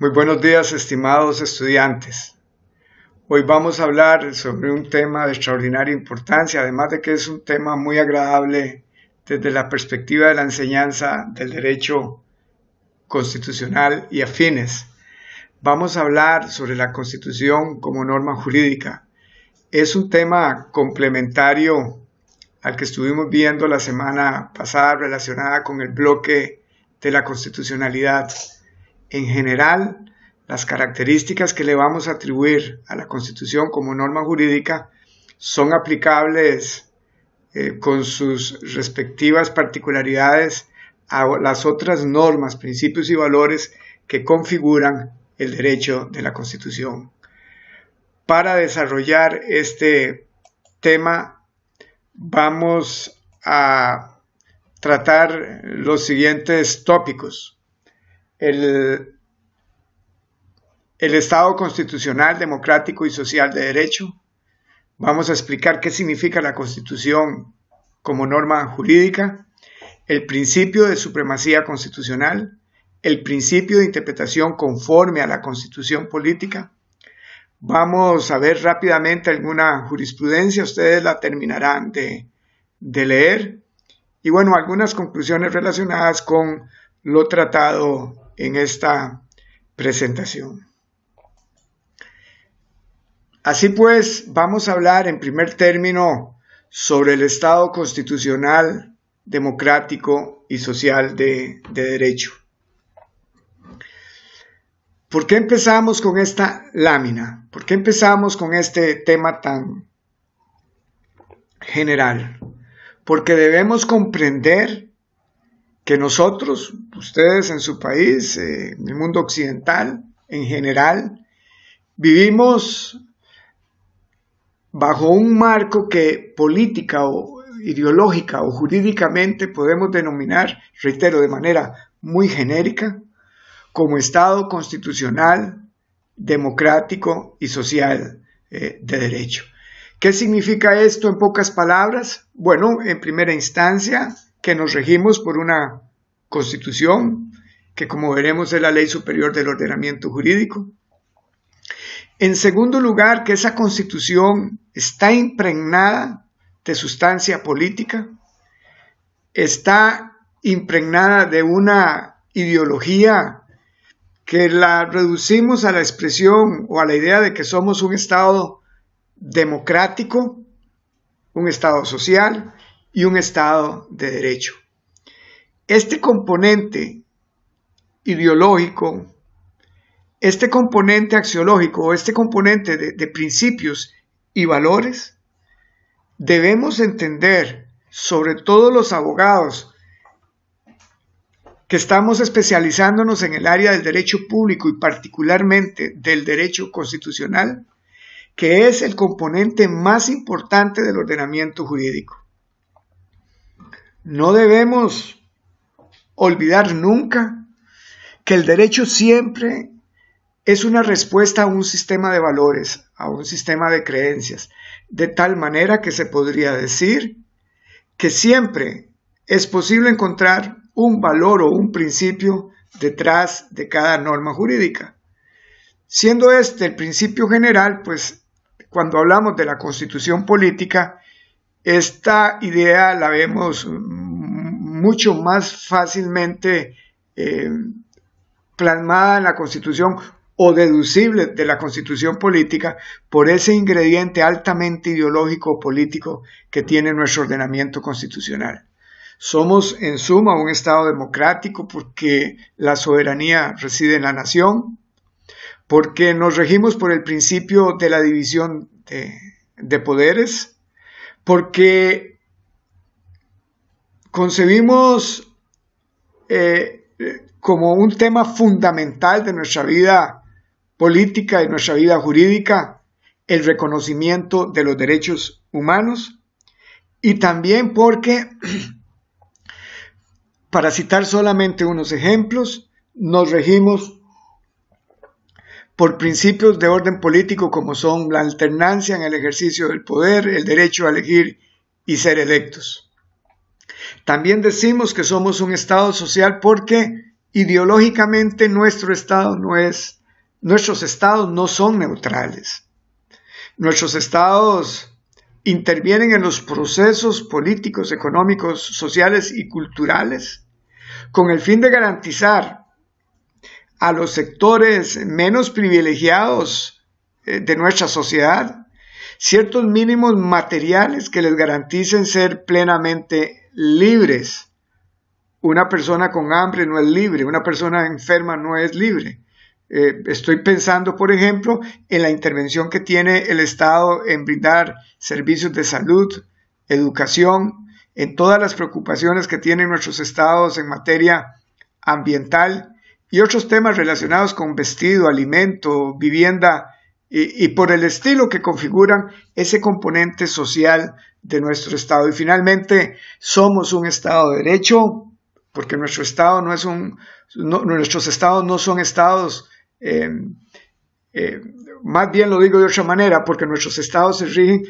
Muy buenos días, estimados estudiantes. Hoy vamos a hablar sobre un tema de extraordinaria importancia, además de que es un tema muy agradable desde la perspectiva de la enseñanza del derecho constitucional y afines. Vamos a hablar sobre la Constitución como norma jurídica. Es un tema complementario al que estuvimos viendo la semana pasada relacionada con el bloque de la constitucionalidad. En general, las características que le vamos a atribuir a la Constitución como norma jurídica son aplicables con sus respectivas particularidades a las otras normas, principios y valores que configuran el derecho de la Constitución. Para desarrollar este tema, vamos a tratar los siguientes tópicos. El Estado constitucional, democrático y social de derecho. Vamos a explicar qué significa la Constitución como norma jurídica, el principio de supremacía constitucional, el principio de interpretación conforme a la Constitución política. Vamos a ver rápidamente alguna jurisprudencia, ustedes la terminarán de leer. Y bueno, algunas conclusiones relacionadas con lo tratado en esta presentación. Así pues, vamos a hablar en primer término sobre el Estado constitucional, democrático y social de derecho. ¿Por qué empezamos con esta lámina? ¿Por qué empezamos con este tema tan general? Porque debemos comprender que nosotros, ustedes en su país, en el mundo occidental en general, vivimos bajo un marco que política o ideológica o jurídicamente podemos denominar, reitero, de manera muy genérica, como Estado constitucional, democrático y social de derecho. ¿Qué significa esto en pocas palabras? Bueno, en primera instancia, que nos regimos por una Constitución, que como veremos es la ley superior del ordenamiento jurídico. En segundo lugar, que esa Constitución está impregnada de sustancia política, está impregnada de una ideología que la reducimos a la expresión o a la idea de que somos un Estado democrático, un Estado social y un Estado de derecho. Este componente ideológico, este componente axiológico o este componente de principios y valores, debemos entender, sobre todo los abogados que estamos especializándonos en el área del derecho público y particularmente del derecho constitucional, que es el componente más importante del ordenamiento jurídico. No debemos olvidar nunca que el derecho siempre es una respuesta a un sistema de valores, a un sistema de creencias, de tal manera que se podría decir que siempre es posible encontrar un valor o un principio detrás de cada norma jurídica. Siendo este el principio general, pues cuando hablamos de la Constitución política, esta idea la vemos mucho más fácilmente plasmada en la Constitución o deducible de la Constitución política por ese ingrediente altamente ideológico o político que tiene nuestro ordenamiento constitucional. Somos en suma un Estado democrático porque la soberanía reside en la nación, porque nos regimos por el principio de la división de poderes, porque concebimos como un tema fundamental de nuestra vida política y nuestra vida jurídica el reconocimiento de los derechos humanos, y también porque, para citar solamente unos ejemplos, nos regimos por principios de orden político como son la alternancia en el ejercicio del poder, el derecho a elegir y ser electos. También decimos que somos un Estado social porque ideológicamente nuestros estados no son neutrales. Nuestros estados intervienen en los procesos políticos, económicos, sociales y culturales con el fin de garantizar a los sectores menos privilegiados de nuestra sociedad ciertos mínimos materiales que les garanticen ser plenamente libres. Una persona con hambre no es libre, una persona enferma no es libre. Estoy pensando, por ejemplo, en la intervención que tiene el Estado en brindar servicios de salud, educación, en todas las preocupaciones que tienen nuestros estados en materia ambiental y otros temas relacionados con vestido, alimento, vivienda y por el estilo que configuran ese componente social de nuestro estado. Y finalmente, somos un estado de derecho, porque nuestros estados no son estados, más bien lo digo de otra manera, porque nuestros estados se rigen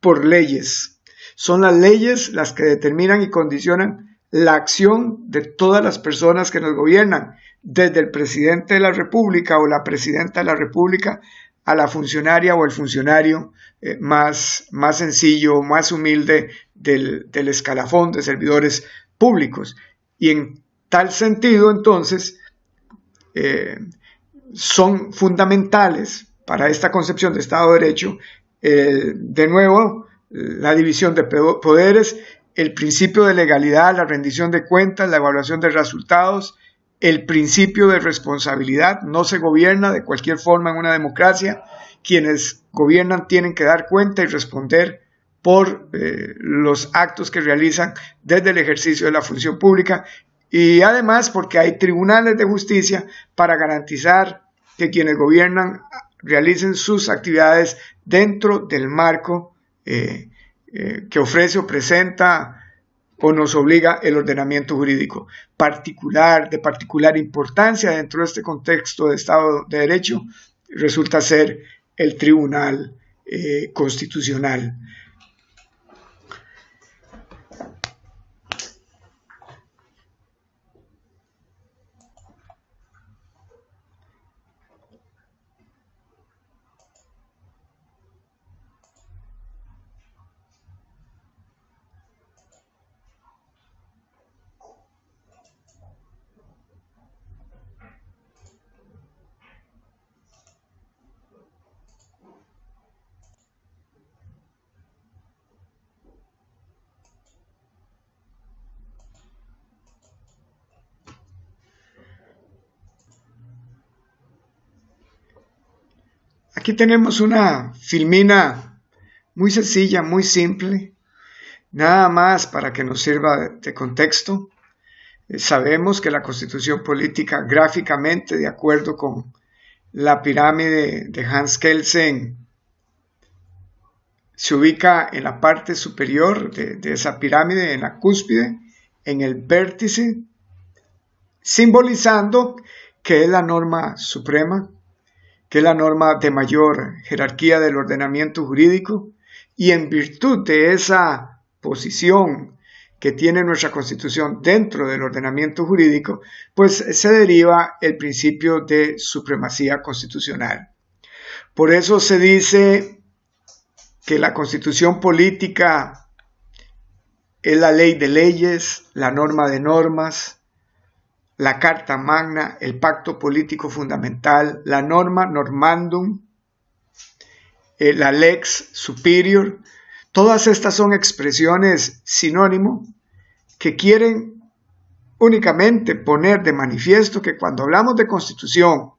por leyes. Son las leyes las que determinan y condicionan la acción de todas las personas que nos gobiernan, desde el presidente de la República o la presidenta de la República a la funcionaria o el funcionario más sencillo, más humilde del escalafón de servidores públicos. Y en tal sentido, entonces, son fundamentales para esta concepción de Estado de Derecho, de nuevo, la división de poderes, el principio de legalidad, la rendición de cuentas, la evaluación de resultados, el principio de responsabilidad. No se gobierna de cualquier forma en una democracia. Quienes gobiernan tienen que dar cuenta y responder por los actos que realizan desde el ejercicio de la función pública, y además porque hay tribunales de justicia para garantizar que quienes gobiernan realicen sus actividades dentro del marco que ofrece o presenta o nos obliga el ordenamiento jurídico. De particular importancia dentro de este contexto de Estado de Derecho resulta ser el Tribunal Constitucional. Aquí tenemos una filmina muy sencilla, muy simple, nada más para que nos sirva de contexto. Sabemos que la Constitución política, gráficamente, de acuerdo con la pirámide de Hans Kelsen, se ubica en la parte superior de esa pirámide, en la cúspide, en el vértice, simbolizando que es la norma suprema, que es la norma de mayor jerarquía del ordenamiento jurídico, y en virtud de esa posición que tiene nuestra Constitución dentro del ordenamiento jurídico, pues se deriva el principio de supremacía constitucional. Por eso se dice que la Constitución política es la ley de leyes, la norma de normas, la Carta Magna, el pacto político fundamental, la norma normandum, la lex superior. Todas estas son expresiones sinónimo que quieren únicamente poner de manifiesto que cuando hablamos de Constitución,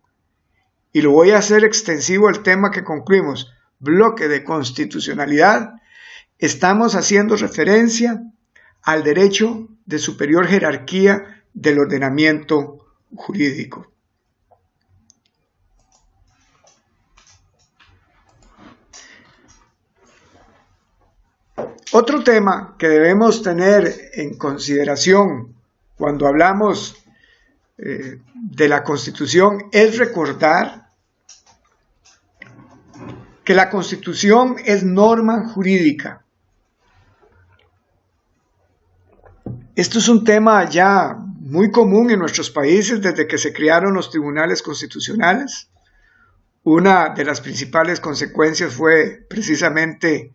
y lo voy a hacer extensivo al tema que concluimos, bloque de constitucionalidad, estamos haciendo referencia al derecho de superior jerarquía del ordenamiento jurídico. Otro tema que debemos tener en consideración cuando hablamos de la Constitución es recordar que la Constitución es norma jurídica. Esto es un tema ya muy común en nuestros países desde que se crearon los tribunales constitucionales. Una de las principales consecuencias fue precisamente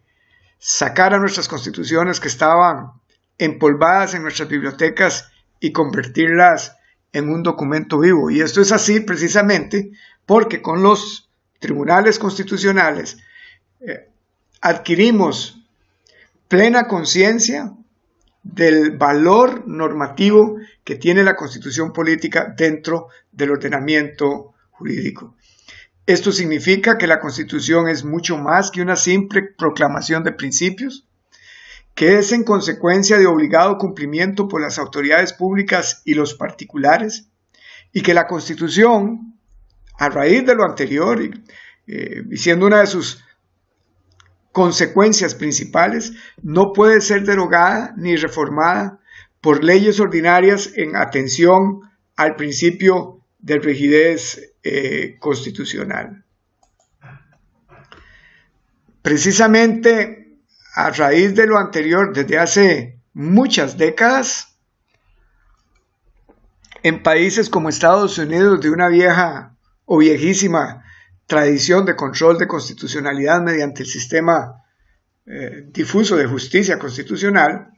sacar a nuestras constituciones que estaban empolvadas en nuestras bibliotecas y convertirlas en un documento vivo. Y esto es así precisamente porque con los tribunales constitucionales adquirimos plena conciencia del valor normativo que tiene la Constitución política dentro del ordenamiento jurídico. Esto significa que la Constitución es mucho más que una simple proclamación de principios, que es en consecuencia de obligado cumplimiento por las autoridades públicas y los particulares, y que la Constitución, a raíz de lo anterior, y siendo una de sus consecuencias principales, no puede ser derogada ni reformada por leyes ordinarias en atención al principio de rigidez constitucional. Precisamente a raíz de lo anterior, desde hace muchas décadas, en países como Estados Unidos, de una vieja o viejísima tradición de control de constitucionalidad mediante el sistema difuso de justicia constitucional,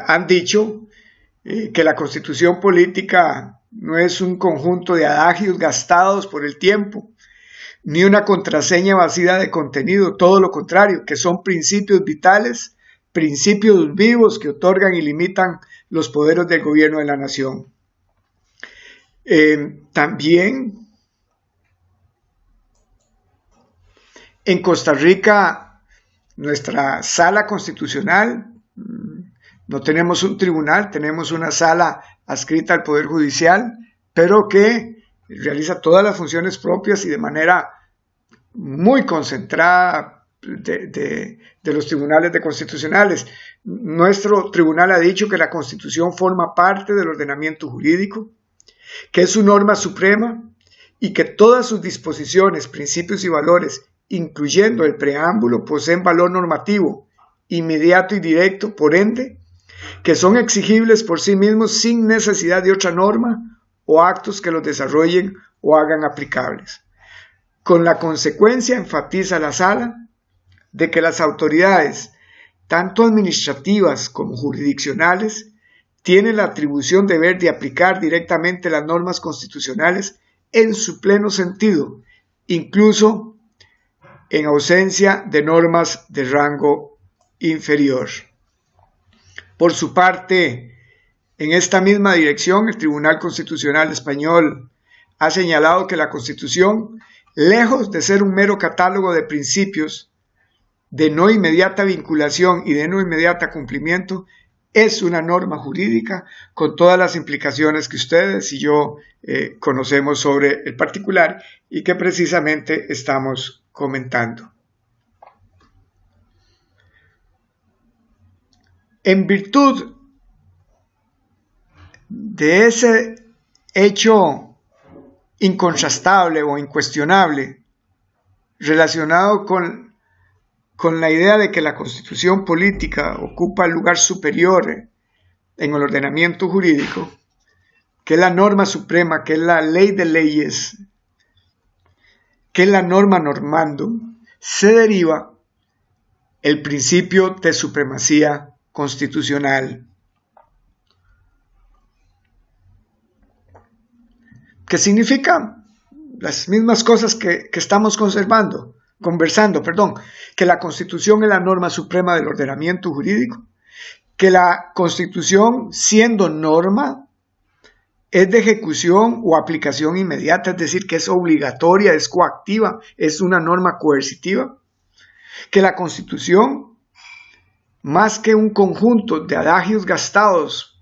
han dicho que la constitución política no es un conjunto de adagios gastados por el tiempo, ni una contraseña vacía de contenido, todo lo contrario, que son principios vitales, principios vivos que otorgan y limitan los poderes del gobierno de la nación. También en Costa Rica, nuestra sala constitucional, no tenemos un tribunal, tenemos una sala adscrita al Poder Judicial, pero que realiza todas las funciones propias y de manera muy concentrada de los tribunales constitucionales. Nuestro tribunal ha dicho que la Constitución forma parte del ordenamiento jurídico, que es su norma suprema y que todas sus disposiciones, principios y valores, incluyendo el preámbulo, poseen valor normativo, inmediato y directo, por ende, que son exigibles por sí mismos sin necesidad de otra norma o actos que los desarrollen o hagan aplicables. Con la consecuencia, enfatiza la sala, de que las autoridades, tanto administrativas como jurisdiccionales, tienen la atribución deber de aplicar directamente las normas constitucionales en su pleno sentido, incluso en ausencia de normas de rango inferior. Por su parte, en esta misma dirección, el Tribunal Constitucional Español ha señalado que la Constitución, lejos de ser un mero catálogo de principios de no inmediata vinculación y de no inmediata cumplimiento, es una norma jurídica con todas las implicaciones que ustedes y yo conocemos sobre el particular y que precisamente estamos comentando. En virtud de ese hecho incontrastable o incuestionable relacionado con la idea de que la Constitución política ocupa el lugar superior en el ordenamiento jurídico, que es la norma suprema, que es la ley de leyes, que es la norma normandum, se deriva el principio de supremacía constitucional, que significa las mismas cosas que estamos conversando, que la Constitución es la norma suprema del ordenamiento jurídico, que la Constitución, siendo norma, es de ejecución o aplicación inmediata, es decir, que es obligatoria, es coactiva, es una norma coercitiva, que la Constitución, más que un conjunto de adagios gastados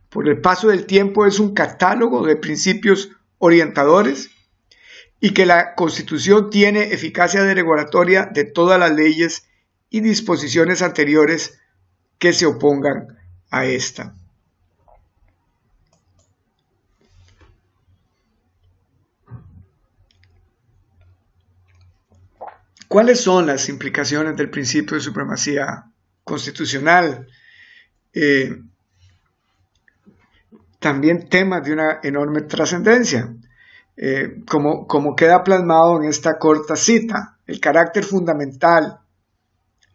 por el paso del tiempo, es un catálogo de principios orientadores, y que la Constitución tiene eficacia derogatoria de todas las leyes y disposiciones anteriores que se opongan a esta. ¿Cuáles son las implicaciones del principio de supremacía constitucional? también temas de una enorme trascendencia, como queda plasmado en esta corta cita. El carácter fundamental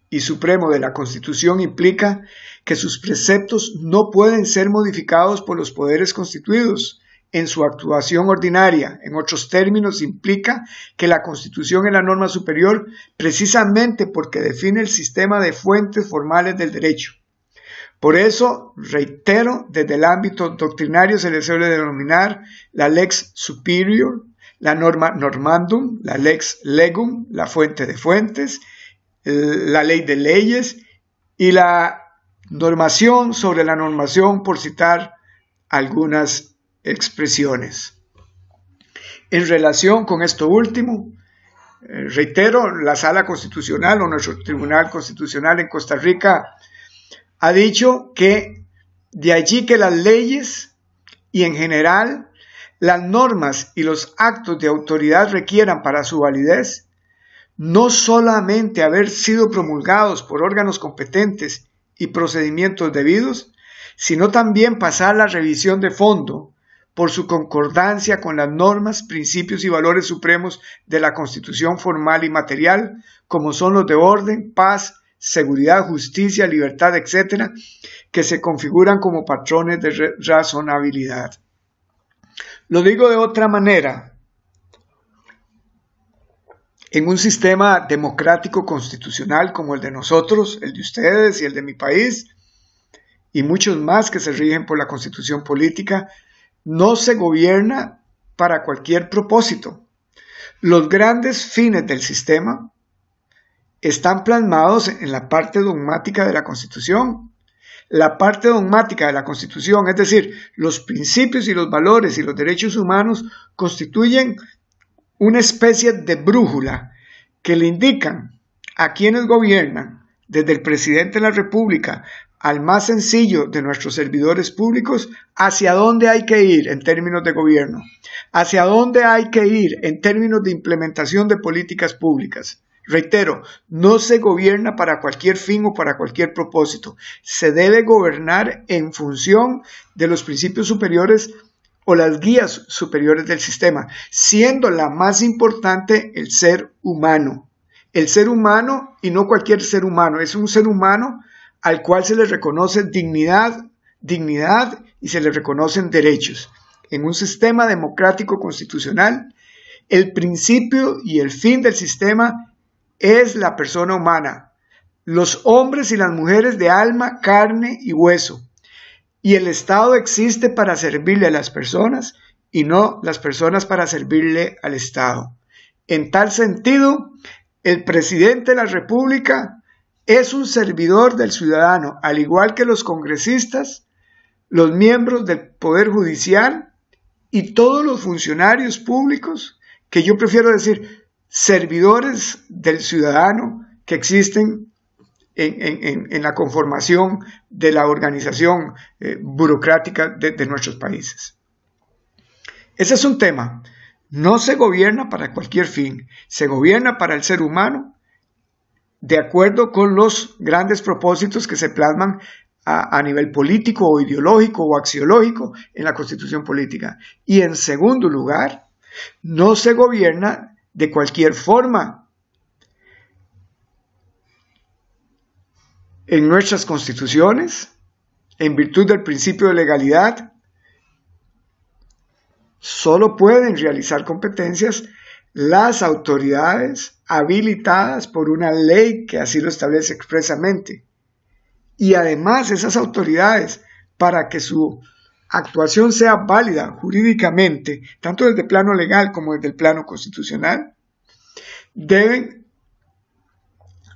y supremo de la Constitución implica que sus preceptos no pueden ser modificados por los poderes constituidos en su actuación ordinaria. En otros términos, implica que la Constitución es la norma superior precisamente porque define el sistema de fuentes formales del derecho. Por eso, reitero, desde el ámbito doctrinario se le suele denominar la lex superior, la norma normandum, la lex legum, la fuente de fuentes, la ley de leyes y la normación sobre la normación, por citar algunas expresiones. En relación con esto último, reitero, la Sala Constitucional o nuestro Tribunal Constitucional en Costa Rica ha dicho que de allí que las leyes y en general las normas y los actos de autoridad requieran para su validez no solamente haber sido promulgados por órganos competentes y procedimientos debidos, sino también pasar la revisión de fondo por su concordancia con las normas, principios y valores supremos de la Constitución formal y material, como son los de orden, paz, seguridad, justicia, libertad, etc., que se configuran como patrones de razonabilidad. Lo digo de otra manera. En un sistema democrático constitucional como el de nosotros, el de ustedes y el de mi país, y muchos más que se rigen por la Constitución política, no se gobierna para cualquier propósito. Los grandes fines del sistema están plasmados en la parte dogmática de la Constitución. La parte dogmática de la Constitución, es decir, los principios y los valores y los derechos humanos, constituyen una especie de brújula que le indican a quienes gobiernan, desde el presidente de la República al más sencillo de nuestros servidores públicos, hacia dónde hay que ir en términos de gobierno, hacia dónde hay que ir en términos de implementación de políticas públicas. Reitero, no se gobierna para cualquier fin o para cualquier propósito. Se debe gobernar en función de los principios superiores o las guías superiores del sistema, siendo la más importante el ser humano. El ser humano, y no cualquier ser humano, es un ser humano al cual se le reconoce dignidad y se le reconocen derechos. En un sistema democrático constitucional, el principio y el fin del sistema es la persona humana, los hombres y las mujeres de alma, carne y hueso. Y el Estado existe para servirle a las personas y no las personas para servirle al Estado. En tal sentido, el presidente de la República es un servidor del ciudadano, al igual que los congresistas, los miembros del Poder Judicial y todos los funcionarios públicos, que yo prefiero decir servidores del ciudadano que existen en la conformación de la organización burocrática de nuestros países. Ese es un tema. No se gobierna para cualquier fin, se gobierna para el ser humano de acuerdo con los grandes propósitos que se plasman a nivel político o ideológico o axiológico en la Constitución política. Y en segundo lugar, no se gobierna de cualquier forma. En nuestras constituciones, en virtud del principio de legalidad, solo pueden realizar competencias las autoridades habilitadas por una ley que así lo establece expresamente. Y además esas autoridades, para que su actuación sea válida jurídicamente, tanto desde el plano legal como desde el plano constitucional, deben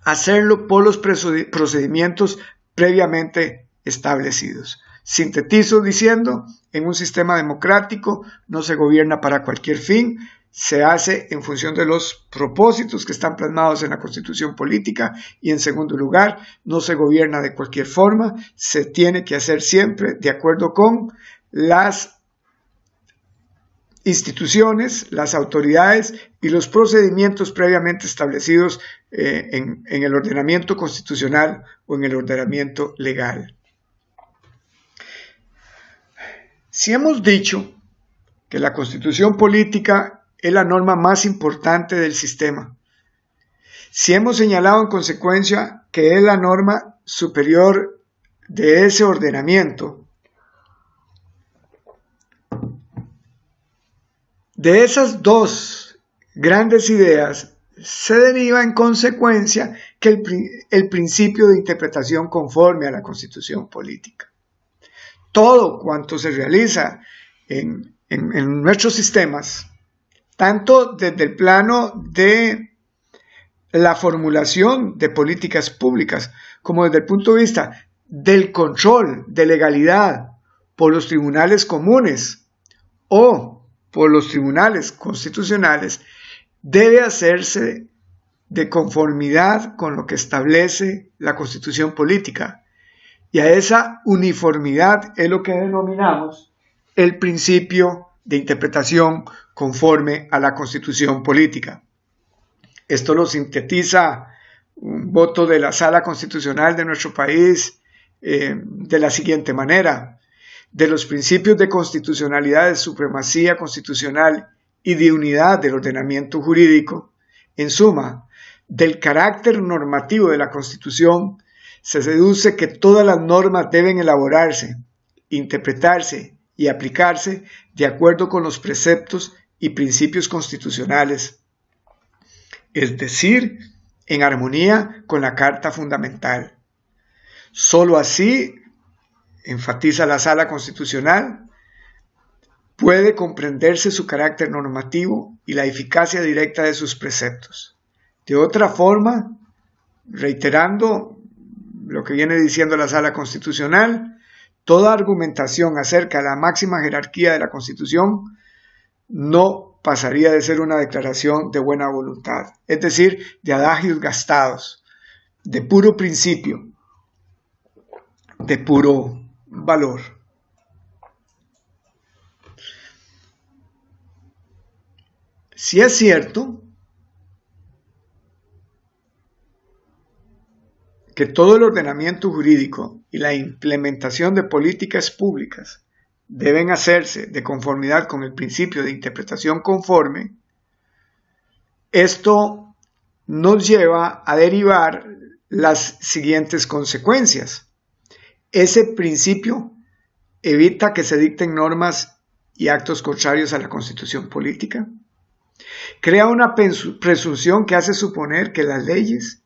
hacerlo por los procedimientos previamente establecidos. Sintetizo diciendo, en un sistema democrático no se gobierna para cualquier fin, se hace en función de los propósitos que están plasmados en la Constitución política y en segundo lugar, no se gobierna de cualquier forma, se tiene que hacer siempre de acuerdo con las instituciones, las autoridades y los procedimientos previamente establecidos en el ordenamiento constitucional o en el ordenamiento legal. Si hemos dicho que la Constitución política es la norma más importante del sistema, si hemos señalado en consecuencia que es la norma superior de ese ordenamiento, de esas dos grandes ideas se deriva en consecuencia que el principio de interpretación conforme a la Constitución política. Todo cuanto se realiza en nuestros sistemas, tanto desde el plano de la formulación de políticas públicas, como desde el punto de vista del control de legalidad por los tribunales comunes o por los tribunales constitucionales, debe hacerse de conformidad con lo que establece la Constitución política. Y a esa uniformidad es lo que denominamos el principio de interpretación conforme a la Constitución política. Esto lo sintetiza un voto de la Sala Constitucional de nuestro país de la siguiente manera: de los principios de constitucionalidad, de supremacía constitucional y de unidad del ordenamiento jurídico, en suma, del carácter normativo de la Constitución, se deduce que todas las normas deben elaborarse, interpretarse y aplicarse de acuerdo con los preceptos y principios constitucionales, es decir, en armonía con la Carta Fundamental. Solo así, enfatiza la Sala Constitucional, puede comprenderse su carácter normativo y la eficacia directa de sus preceptos. De otra forma, reiterando lo que viene diciendo la Sala Constitucional, toda argumentación acerca de la máxima jerarquía de la Constitución no pasaría de ser una declaración de buena voluntad, es decir, de adagios gastados, de puro principio, de puro valor. Si es cierto que todo el ordenamiento jurídico y la implementación de políticas públicas deben hacerse de conformidad con el principio de interpretación conforme, esto nos lleva a derivar las siguientes consecuencias. Ese principio evita que se dicten normas y actos contrarios a la Constitución política. Crea una presunción que hace suponer que las leyes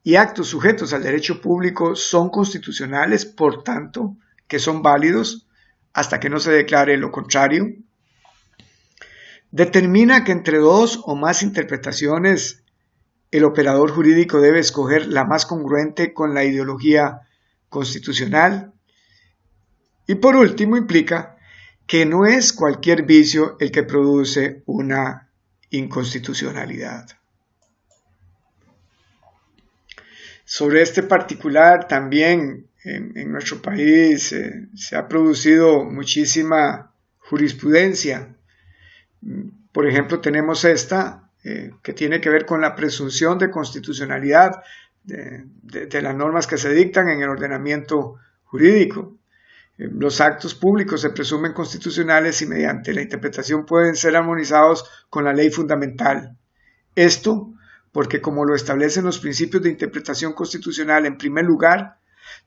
y actos sujetos al derecho público son constitucionales, por tanto, que son válidos hasta que no se declare lo contrario. Determina que entre dos o más interpretaciones el operador jurídico debe escoger la más congruente con la ideología constitucional. Y por último, implica que no es cualquier vicio el que produce una inconstitucionalidad. Sobre este particular también en nuestro país se ha producido muchísima jurisprudencia. Por ejemplo, tenemos esta que tiene que ver con la presunción de constitucionalidad de las normas que se dictan en el ordenamiento jurídico. Los actos públicos se presumen constitucionales y mediante la interpretación pueden ser armonizados con la ley fundamental. Esto porque, como lo establecen los principios de interpretación constitucional, en primer lugar,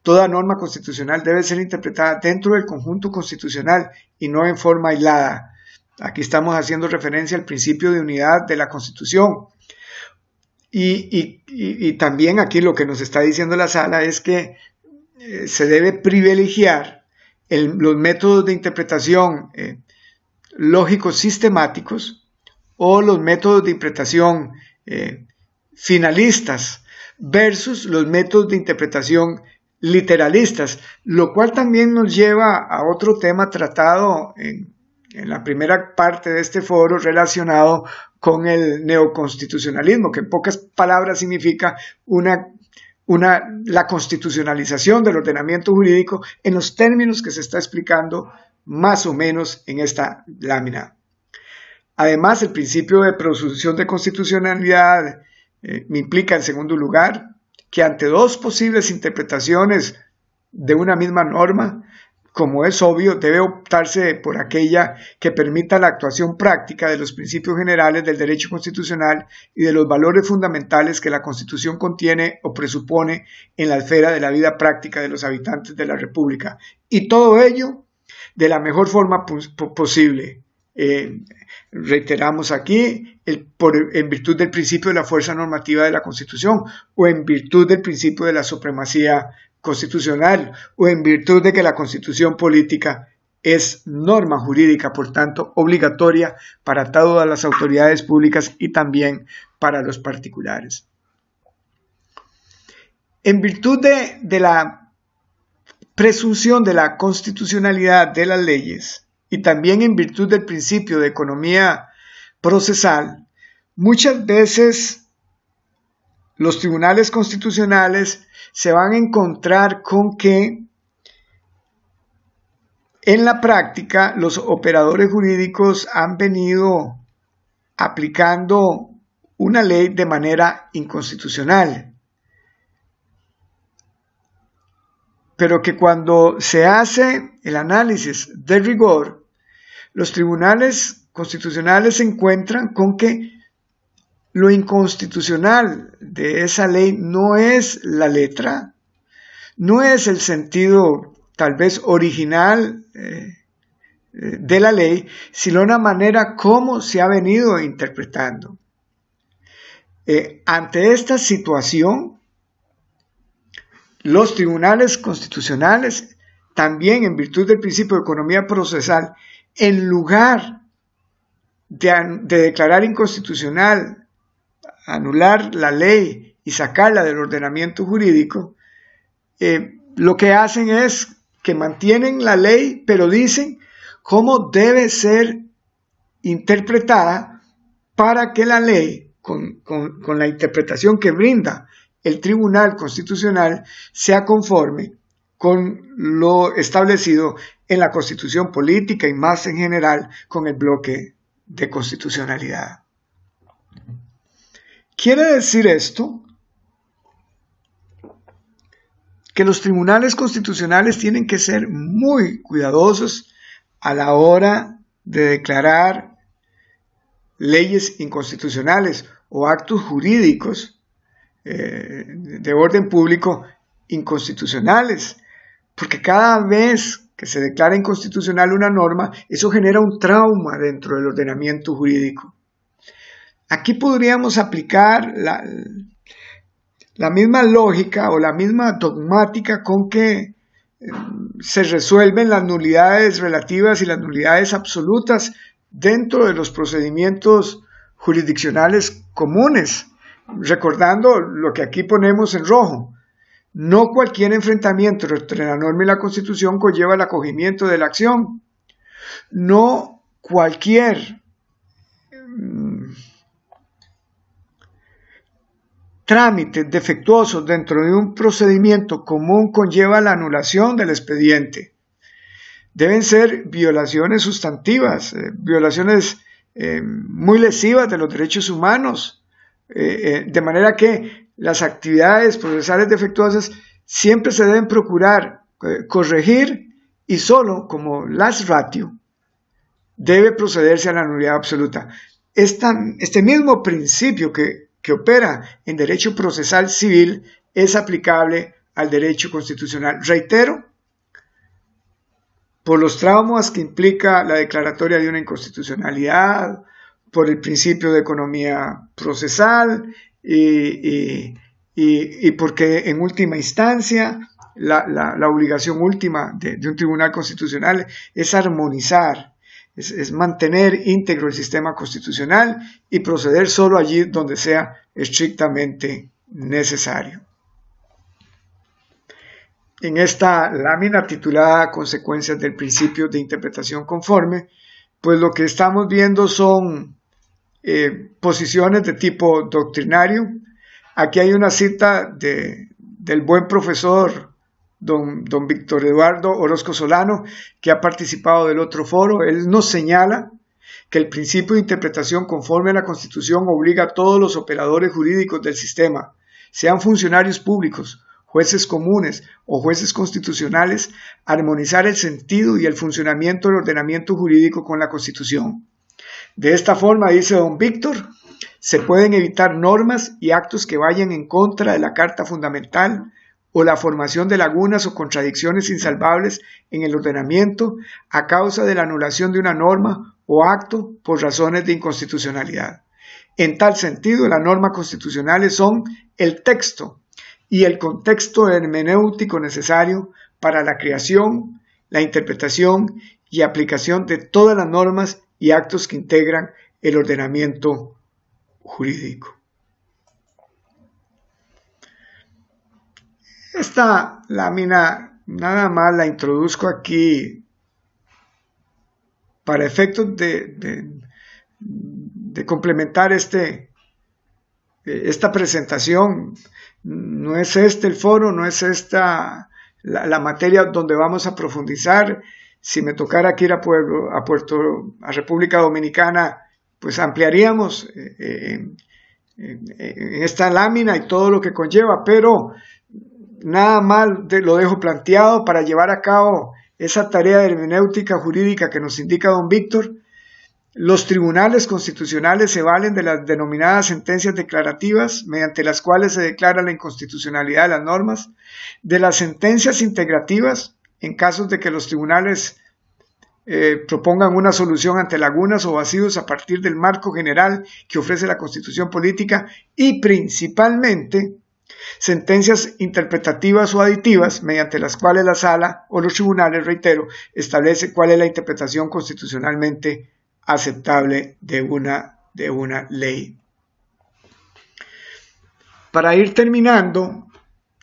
toda norma constitucional debe ser interpretada dentro del conjunto constitucional y no en forma aislada. Aquí estamos haciendo referencia al principio de unidad de la Constitución. Y también aquí lo que nos está diciendo la Sala es que se debe privilegiar los métodos de interpretación lógicos sistemáticos o los métodos de interpretación finalistas versus los métodos de interpretación literalistas, lo cual también nos lleva a otro tema tratado en la primera parte de este foro relacionado con el neoconstitucionalismo, que en pocas palabras significa la constitucionalización del ordenamiento jurídico en los términos que se está explicando más o menos en esta lámina. Además, el principio de presunción de constitucionalidad implica, en segundo lugar, que ante dos posibles interpretaciones de una misma norma, como es obvio, debe optarse por aquella que permita la actuación práctica de los principios generales del derecho constitucional y de los valores fundamentales que la Constitución contiene o presupone en la esfera de la vida práctica de los habitantes de la República. Y todo ello de la mejor forma posible. Reiteramos aquí, en virtud del principio de la fuerza normativa de la Constitución o en virtud del principio de la supremacía constitucional o en virtud de que la Constitución política es norma jurídica, por tanto, obligatoria para todas las autoridades públicas y también para los particulares. En virtud de la presunción de la constitucionalidad de las leyes y también en virtud del principio de economía procesal, muchas veces los tribunales constitucionales se van a encontrar con que en la práctica los operadores jurídicos han venido aplicando una ley de manera inconstitucional, pero que cuando se hace el análisis de rigor, los tribunales constitucionales se encuentran con que lo inconstitucional de esa ley no es la letra, no es el sentido tal vez original de la ley, sino la manera como se ha venido interpretando. Ante esta situación, los tribunales constitucionales, también en virtud del principio de economía procesal, en lugar de declarar inconstitucional, anular la ley y sacarla del ordenamiento jurídico, lo que hacen es que mantienen la ley, pero dicen cómo debe ser interpretada para que la ley, con la interpretación que brinda el Tribunal Constitucional, sea conforme con lo establecido en la Constitución política y más en general con el bloque de constitucionalidad. Quiere decir esto que los tribunales constitucionales tienen que ser muy cuidadosos a la hora de declarar leyes inconstitucionales o actos jurídicos de orden público inconstitucionales, porque cada vez que se declara inconstitucional una norma, eso genera un trauma dentro del ordenamiento jurídico. Aquí podríamos aplicar la misma lógica o la misma dogmática con que se resuelven las nulidades relativas y las nulidades absolutas dentro de los procedimientos jurisdiccionales comunes, recordando lo que aquí ponemos en rojo. No cualquier enfrentamiento entre la norma y la Constitución conlleva el acogimiento de la acción. No cualquier trámite defectuoso dentro de un procedimiento común conlleva la anulación del expediente. Deben ser violaciones sustantivas, violaciones muy lesivas de los derechos humanos, de manera que las actividades procesales defectuosas siempre se deben procurar corregir y solo como last ratio debe procederse a la nulidad absoluta. Este mismo principio que opera en derecho procesal civil es aplicable al derecho constitucional. Reitero, por los traumas que implica la declaratoria de una inconstitucionalidad, por el principio de economía procesal y porque en última instancia la obligación última de un tribunal constitucional es armonizar, es mantener íntegro el sistema constitucional y proceder solo allí donde sea estrictamente necesario. En esta lámina titulada Consecuencias del principio de interpretación conforme, pues lo que estamos viendo son posiciones de tipo doctrinario. Aquí hay una cita del buen profesor don Víctor Eduardo Orozco Solano, que ha participado del otro foro. Él nos señala que el principio de interpretación conforme a la Constitución obliga a todos los operadores jurídicos del sistema, sean funcionarios públicos, jueces comunes o jueces constitucionales, armonizar el sentido y el funcionamiento del ordenamiento jurídico con la Constitución. De esta forma, dice don Víctor, se pueden evitar normas y actos que vayan en contra de la Carta Fundamental o la formación de lagunas o contradicciones insalvables en el ordenamiento a causa de la anulación de una norma o acto por razones de inconstitucionalidad. En tal sentido, las normas constitucionales son el texto y el contexto hermenéutico necesario para la creación, la interpretación y aplicación de todas las normas y actos que integran el ordenamiento jurídico. Esta lámina nada más la introduzco aquí para efectos de complementar esta presentación. No es este el foro, no es esta la materia donde vamos a profundizar. Si me tocara aquí ir a República Dominicana, pues ampliaríamos en esta lámina y todo lo que conlleva, pero nada más lo dejo planteado para llevar a cabo esa tarea de hermenéutica jurídica que nos indica don Víctor. Los tribunales constitucionales se valen de las denominadas sentencias declarativas, mediante las cuales se declara la inconstitucionalidad de las normas, de las sentencias integrativas, en casos de que los tribunales propongan una solución ante lagunas o vacíos a partir del marco general que ofrece la Constitución política, y principalmente sentencias interpretativas o aditivas, mediante las cuales la sala o los tribunales, reitero, establece cuál es la interpretación constitucionalmente aceptable de una ley. Para ir terminando,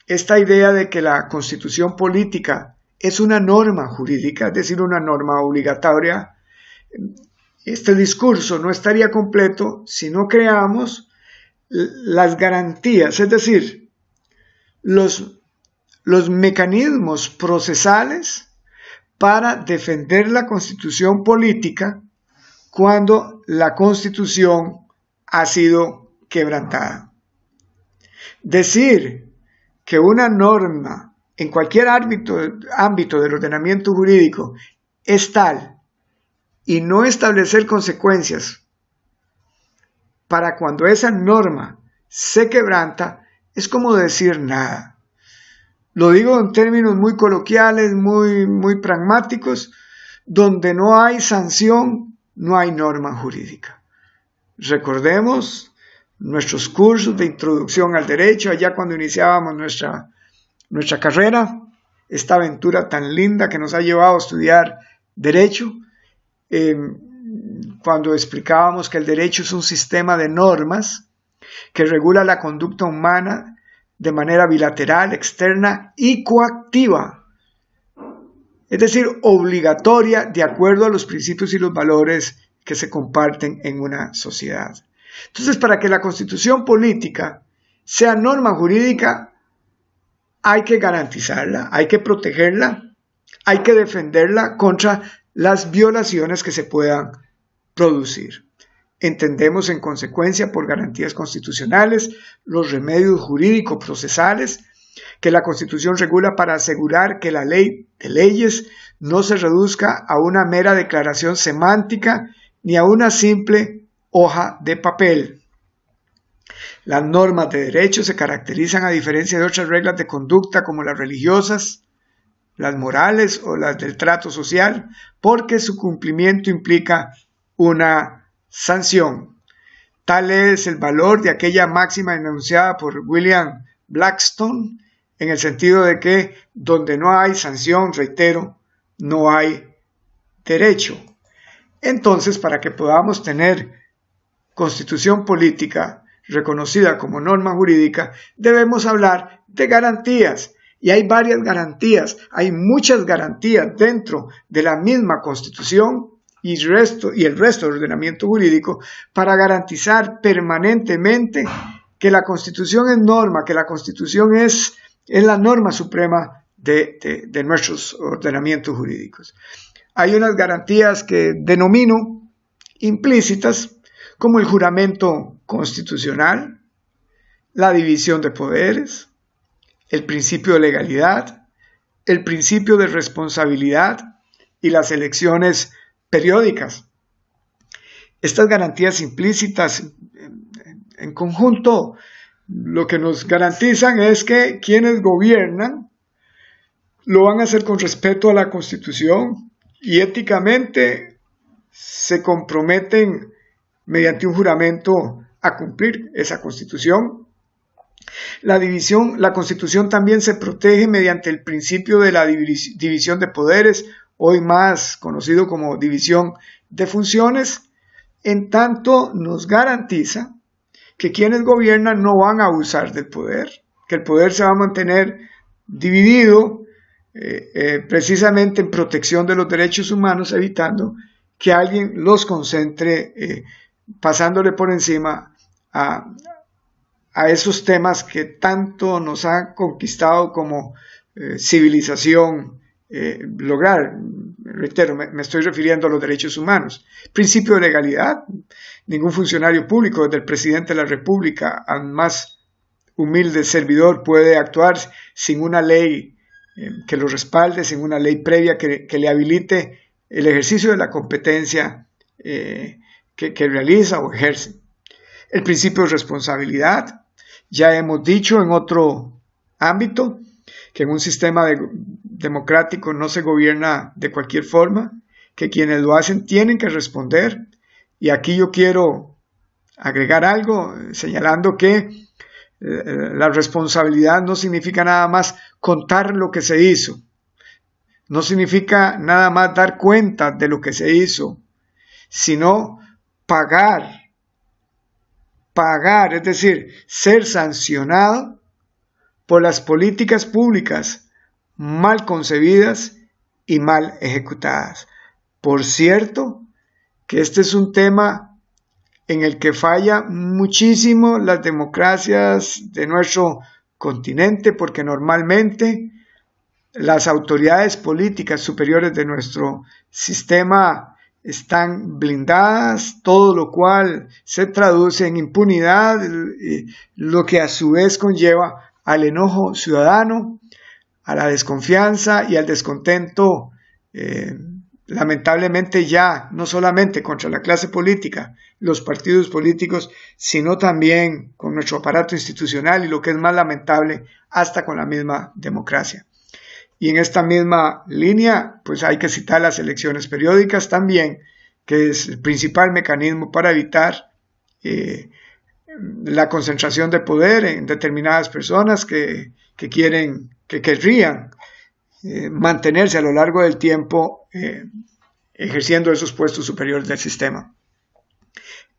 esta idea de que la Constitución política es una norma jurídica, es decir, una norma obligatoria, este discurso no estaría completo si no creamos las garantías, es decir, los mecanismos procesales para defender la Constitución política cuando la Constitución ha sido quebrantada. Decir que una norma en cualquier ámbito del ordenamiento jurídico es tal y no establecer consecuencias para cuando esa norma se quebranta es como decir nada. Lo digo en términos muy coloquiales, muy pragmáticos, donde no hay sanción, no hay norma jurídica. Recordemos nuestros cursos de introducción al derecho, allá cuando iniciábamos nuestra carrera, esta aventura tan linda que nos ha llevado a estudiar derecho, cuando explicábamos que el derecho es un sistema de normas que regula la conducta humana de manera bilateral, externa y coactiva, es decir, obligatoria de acuerdo a los principios y los valores que se comparten en una sociedad. Entonces, para que la Constitución política sea norma jurídica, hay que garantizarla, hay que protegerla, hay que defenderla contra las violaciones que se puedan producir. Entendemos en consecuencia por garantías constitucionales los remedios jurídicos procesales que la Constitución regula para asegurar que la ley de leyes no se reduzca a una mera declaración semántica ni a una simple hoja de papel. Las normas de derecho se caracterizan, a diferencia de otras reglas de conducta como las religiosas, las morales o las del trato social, porque su cumplimiento implica una sanción. Tal es el valor de aquella máxima enunciada por William Blackstone, en el sentido de que donde no hay sanción, reitero, no hay derecho. Entonces, para que podamos tener constitución política reconocida como norma jurídica, debemos hablar de garantías. Y hay varias garantías, hay muchas garantías dentro de la misma Constitución y el resto del ordenamiento jurídico para garantizar permanentemente que la Constitución es norma, que la Constitución es la norma suprema de nuestros ordenamientos jurídicos. Hay unas garantías que denomino implícitas, como el juramento constitucional, la división de poderes, el principio de legalidad, el principio de responsabilidad y las elecciones periódicas. Estas garantías implícitas en conjunto lo que nos garantizan es que quienes gobiernan lo van a hacer con respeto a la Constitución y éticamente se comprometen mediante un juramento a cumplir esa Constitución. La Constitución también se protege mediante el principio de la división de poderes, hoy más conocido como división de funciones, en tanto nos garantiza que quienes gobiernan no van a abusar del poder, que el poder se va a mantener dividido precisamente en protección de los derechos humanos, evitando que alguien los concentre pasándole por encima a esos temas que tanto nos han conquistado como civilización lograr. Reitero, me estoy refiriendo a los derechos humanos. Principio de legalidad. Ningún funcionario público, desde el presidente de la República al más humilde servidor, puede actuar sin una ley que lo respalde, sin una ley previa que le habilite el ejercicio de la competencia que realiza o ejerce. El principio de responsabilidad. Ya hemos dicho en otro ámbito que en un sistema democrático no se gobierna de cualquier forma, que quienes lo hacen tienen que responder. Y aquí yo quiero agregar algo señalando que la responsabilidad no significa nada más contar lo que se hizo, no significa nada más dar cuenta de lo que se hizo, sino pagar, es decir, ser sancionado por las políticas públicas mal concebidas y mal ejecutadas. Por cierto, que este es un tema en el que falla muchísimo las democracias de nuestro continente, porque normalmente las autoridades políticas superiores de nuestro sistema están blindadas, todo lo cual se traduce en impunidad, lo que a su vez conlleva al enojo ciudadano, a la desconfianza y al descontento, lamentablemente ya no solamente contra la clase política, los partidos políticos, sino también con nuestro aparato institucional y, lo que es más lamentable, hasta con la misma democracia. Y en esta misma línea, pues hay que citar las elecciones periódicas también, que es el principal mecanismo para evitar la concentración de poder en determinadas personas que querrían mantenerse a lo largo del tiempo ejerciendo esos puestos superiores del sistema.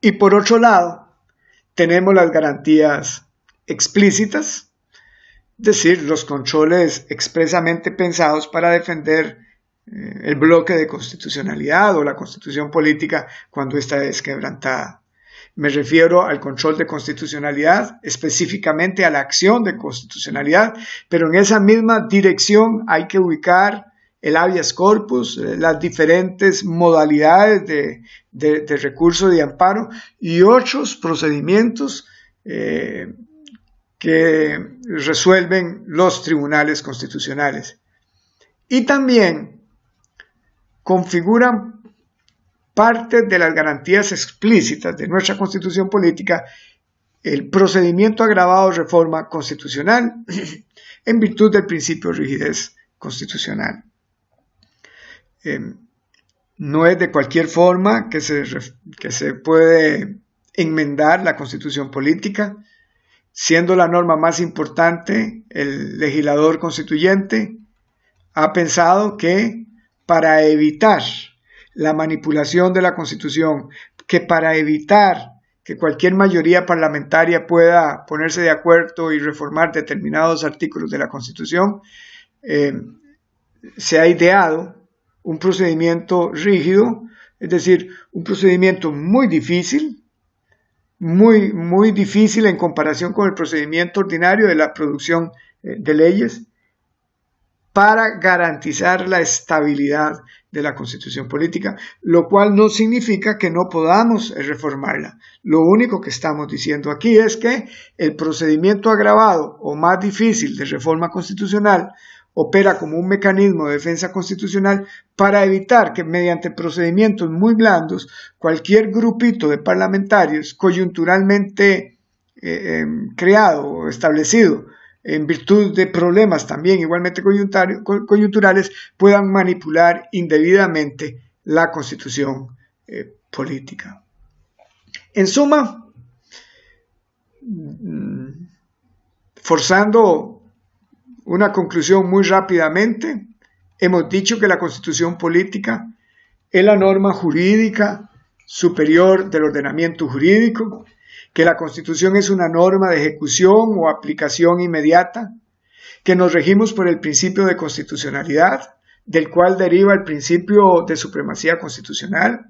Y por otro lado, tenemos las garantías explícitas, es decir, los controles expresamente pensados para defender el bloque de constitucionalidad o la constitución política cuando ésta es quebrantada. Me refiero al control de constitucionalidad, específicamente a la acción de constitucionalidad, pero en esa misma dirección hay que ubicar el habeas corpus, las diferentes modalidades de recurso de amparo y otros procedimientos que resuelven los tribunales constitucionales. Y también configuran parte de las garantías explícitas de nuestra Constitución política el procedimiento agravado de reforma constitucional en virtud del principio de rigidez constitucional. No es de cualquier forma que se puede enmendar la Constitución política. Siendo la norma más importante, el legislador constituyente ha pensado que para evitar la manipulación de la Constitución, que para evitar que cualquier mayoría parlamentaria pueda ponerse de acuerdo y reformar determinados artículos de la Constitución, se ha ideado un procedimiento rígido, es decir, un procedimiento muy difícil en comparación con el procedimiento ordinario de la producción de leyes, para garantizar la estabilidad de la Constitución política, lo cual no significa que no podamos reformarla. Lo único que estamos diciendo aquí es que el procedimiento agravado o más difícil de reforma constitucional opera como un mecanismo de defensa constitucional para evitar que mediante procedimientos muy blandos cualquier grupito de parlamentarios coyunturalmente creado o establecido en virtud de problemas también igualmente coyunturales, puedan manipular indebidamente la Constitución política. En suma, forzando una conclusión muy rápidamente, hemos dicho que la Constitución política es la norma jurídica superior del ordenamiento jurídico, que la Constitución es una norma de ejecución o aplicación inmediata, que nos regimos por el principio de constitucionalidad, del cual deriva el principio de supremacía constitucional,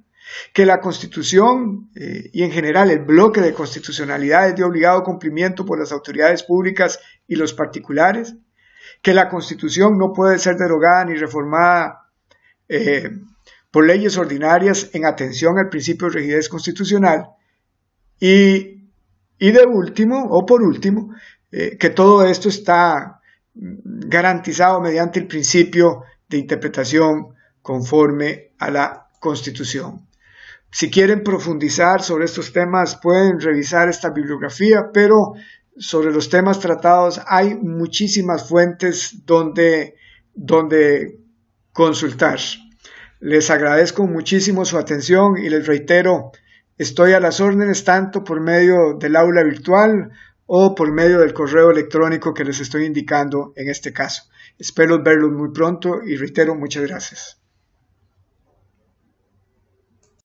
que la Constitución y en general el bloque de constitucionalidad es de obligado cumplimiento por las autoridades públicas y los particulares, que la Constitución no puede ser derogada ni reformada por leyes ordinarias en atención al principio de rigidez constitucional, y de último, o por último, que todo esto está garantizado mediante el principio de interpretación conforme a la Constitución. Si quieren profundizar sobre estos temas, pueden revisar esta bibliografía, pero sobre los temas tratados hay muchísimas fuentes donde consultar. Les agradezco muchísimo su atención y les reitero, estoy a las órdenes tanto por medio del aula virtual o por medio del correo electrónico que les estoy indicando en este caso. Espero verlos muy pronto y reitero, muchas gracias.